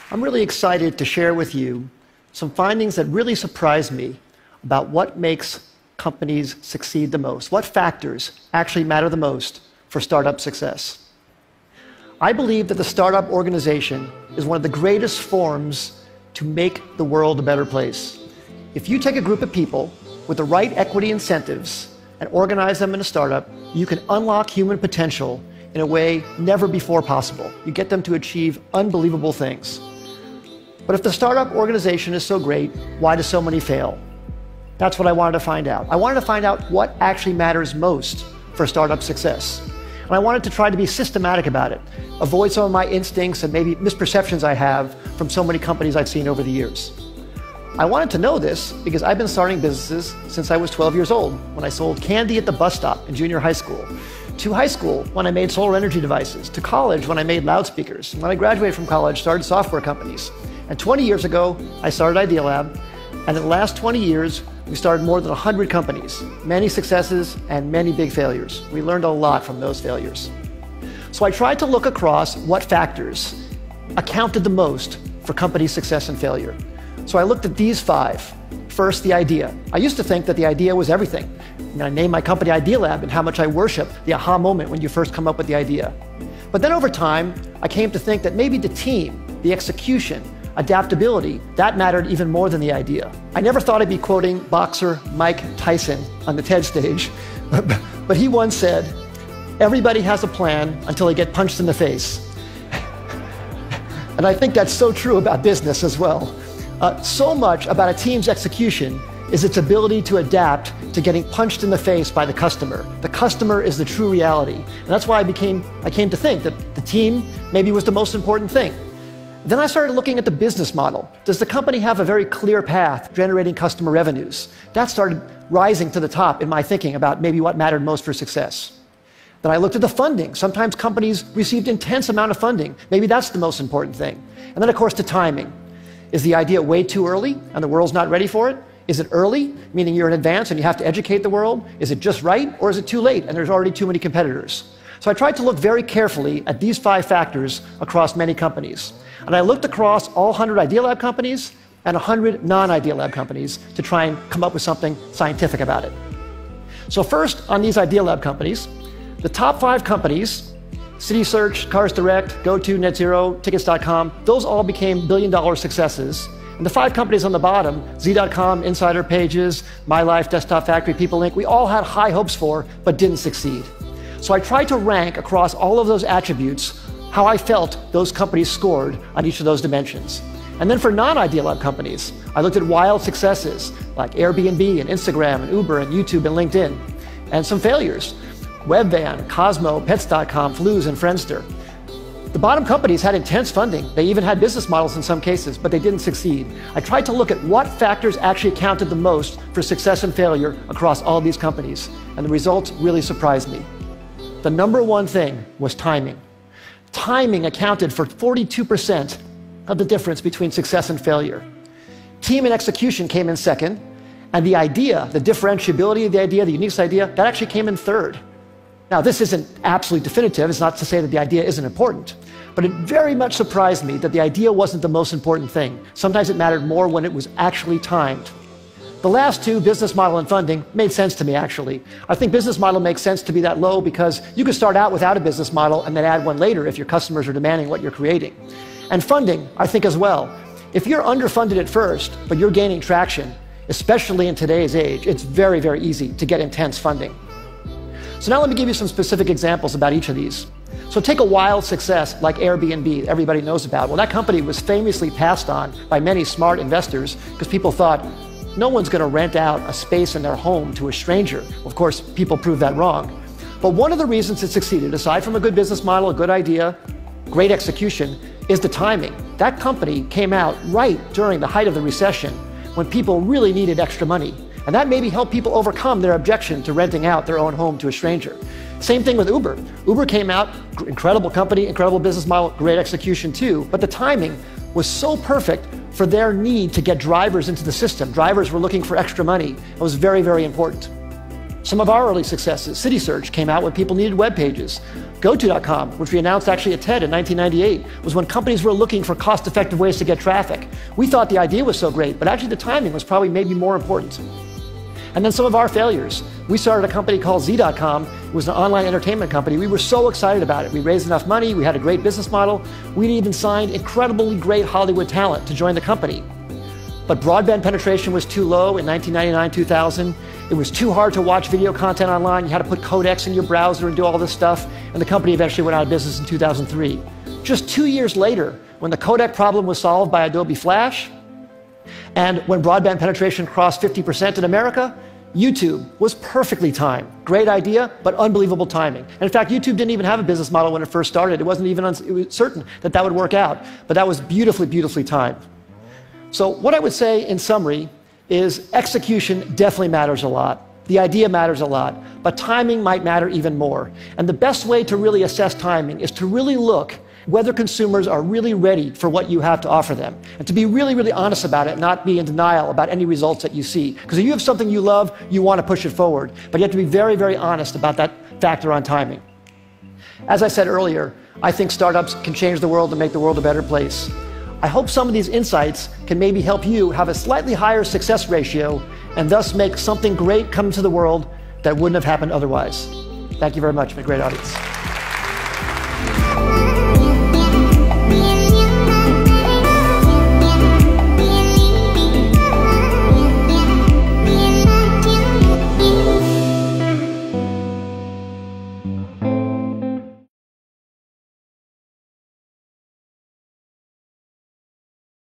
I'm really excited to share with you some findings that really surprised me about what makes companies succeed the most, what factors actually matter the most for startup success. I believe that the startup organization is one of the greatest forms to make the world a better place. If you take a group of people with the right equity incentives and organize them in a startup, you can unlock human potential in a way never before possible. You get them to achieve unbelievable things. But if the startup organization is so great, why do so many fail? That's what I wanted to find out. I wanted to find out what actually matters most for startup success. And I wanted to try to be systematic about it, avoid some of my instincts and maybe misperceptions I have from so many companies I've seen over the years. I wanted to know this because I've been starting businesses since I was 12 years old, when I sold candy at the bus stop in junior high school, to high school when I made solar energy devices, to college when I made loudspeakers. When I graduated from college, started software companies. And 20 years ago, I started Idea Lab. And in the last 20 years, we started more than 100 companies, many successes and many big failures. We learned a lot from those failures. So I tried to look across what factors accounted the most for company success and failure. So I looked at these 5. First, the idea. I used to think that the idea was everything. I named my company Idea Lab and how much I worship the aha moment when you first come up with the idea. But then over time, I came to think that maybe the team, the execution, adaptability, that mattered even more than the idea. I never thought I'd be quoting boxer Mike Tyson on the TED stage, but he once said, "Everybody has a plan until they get punched in the face." And I think that's so true about business as well. So much about a team's execution is its ability to adapt to getting punched in the face by the customer. The customer is the true reality. And that's why I came to think that the team maybe was the most important thing. Then I started looking at the business model. Does the company have a very clear path generating customer revenues? That started rising to the top in my thinking about maybe what mattered most for success. Then I looked at the funding. Sometimes companies received intense amount of funding. Maybe that's the most important thing. And then of course the timing. Is the idea way too early and the world's not ready for it? Is it early, meaning you're in advance and you have to educate the world? Is it just right, or is it too late and there's already too many competitors? So I tried to look very carefully at these 5 factors across many companies. And I looked across all 100 Idea Lab companies and 100 non-Idea Lab companies to try and come up with something scientific about it. So first, on these Idea Lab companies, the top 5 companies, CitySearch, Cars Direct, GoTo, NetZero, Tickets.com, those all became billion-dollar successes. And the 5 companies on the bottom, Z.com, Insider Pages, My Life, Desktop Factory, People Inc., we all had high hopes for, but didn't succeed. So I tried to rank across all of those attributes how I felt those companies scored on each of those dimensions. And then for non-Idea Lab companies, I looked at wild successes like Airbnb and Instagram and Uber and YouTube and LinkedIn, and some failures. Webvan, Cosmo, Pets.com, Flues, and Friendster. The bottom companies had intense funding. They even had business models in some cases, but they didn't succeed. I tried to look at what factors actually accounted the most for success and failure across all these companies, and the results really surprised me. The number one thing was timing. Timing accounted for 42% of the difference between success and failure. Team and execution came in second, and the idea, the differentiability of the idea, the unique idea, that actually came in third. Now, this isn't absolutely definitive. It's not to say that the idea isn't important, but it very much surprised me that the idea wasn't the most important thing. Sometimes it mattered more when it was actually timed. The last 2, business model and funding, made sense to me, actually. I think business model makes sense to be that low because you can start out without a business model and then add one later if your customers are demanding what you're creating. And funding, I think as well. If you're underfunded at first, but you're gaining traction, especially in today's age, it's very, very easy to get intense funding. So now let me give you some specific examples about each of these. So take a wild success like Airbnb, that everybody knows about. Well, that company was famously passed on by many smart investors because people thought, no one's going to rent out a space in their home to a stranger. Of course, people proved that wrong. But one of the reasons it succeeded, aside from a good business model, a good idea, great execution, is the timing. That company came out right during the height of the recession when people really needed extra money. And that maybe helped people overcome their objection to renting out their own home to a stranger. Same thing with Uber. Uber came out, incredible company, incredible business model, great execution too, but the timing was so perfect for their need to get drivers into the system. Drivers were looking for extra money. It was very, very important. Some of our early successes, CitySearch, came out when people needed web pages. GoTo.com, which we announced actually at TED in 1998, was when companies were looking for cost-effective ways to get traffic. We thought the idea was so great, but actually the timing was probably maybe more important. And then some of our failures. We started a company called Z.com. It was an online entertainment company. We were so excited about it. We raised enough money. We had a great business model. We even signed incredibly great Hollywood talent to join the company. But broadband penetration was too low in 1999, 2000. It was too hard to watch video content online. You had to put codecs in your browser and do all this stuff. And the company eventually went out of business in 2003. Just 2 years later, when the codec problem was solved by Adobe Flash, and when broadband penetration crossed 50% in America, YouTube was perfectly timed. Great idea, but unbelievable timing. And in fact, YouTube didn't even have a business model when it first started. It wasn't even certain that that would work out. But that was beautifully, beautifully timed. So what I would say in summary is execution definitely matters a lot. The idea matters a lot, but timing might matter even more. And the best way to really assess timing is to really look whether consumers are really ready for what you have to offer them, and to be really, really honest about it, and not be in denial about any results that you see. Because if you have something you love, you want to push it forward, but you have to be very, very honest about that factor on timing. As I said earlier, I think startups can change the world and make the world a better place. I hope some of these insights can maybe help you have a slightly higher success ratio and thus make something great come to the world that wouldn't have happened otherwise. Thank you very much. It's been a great audience.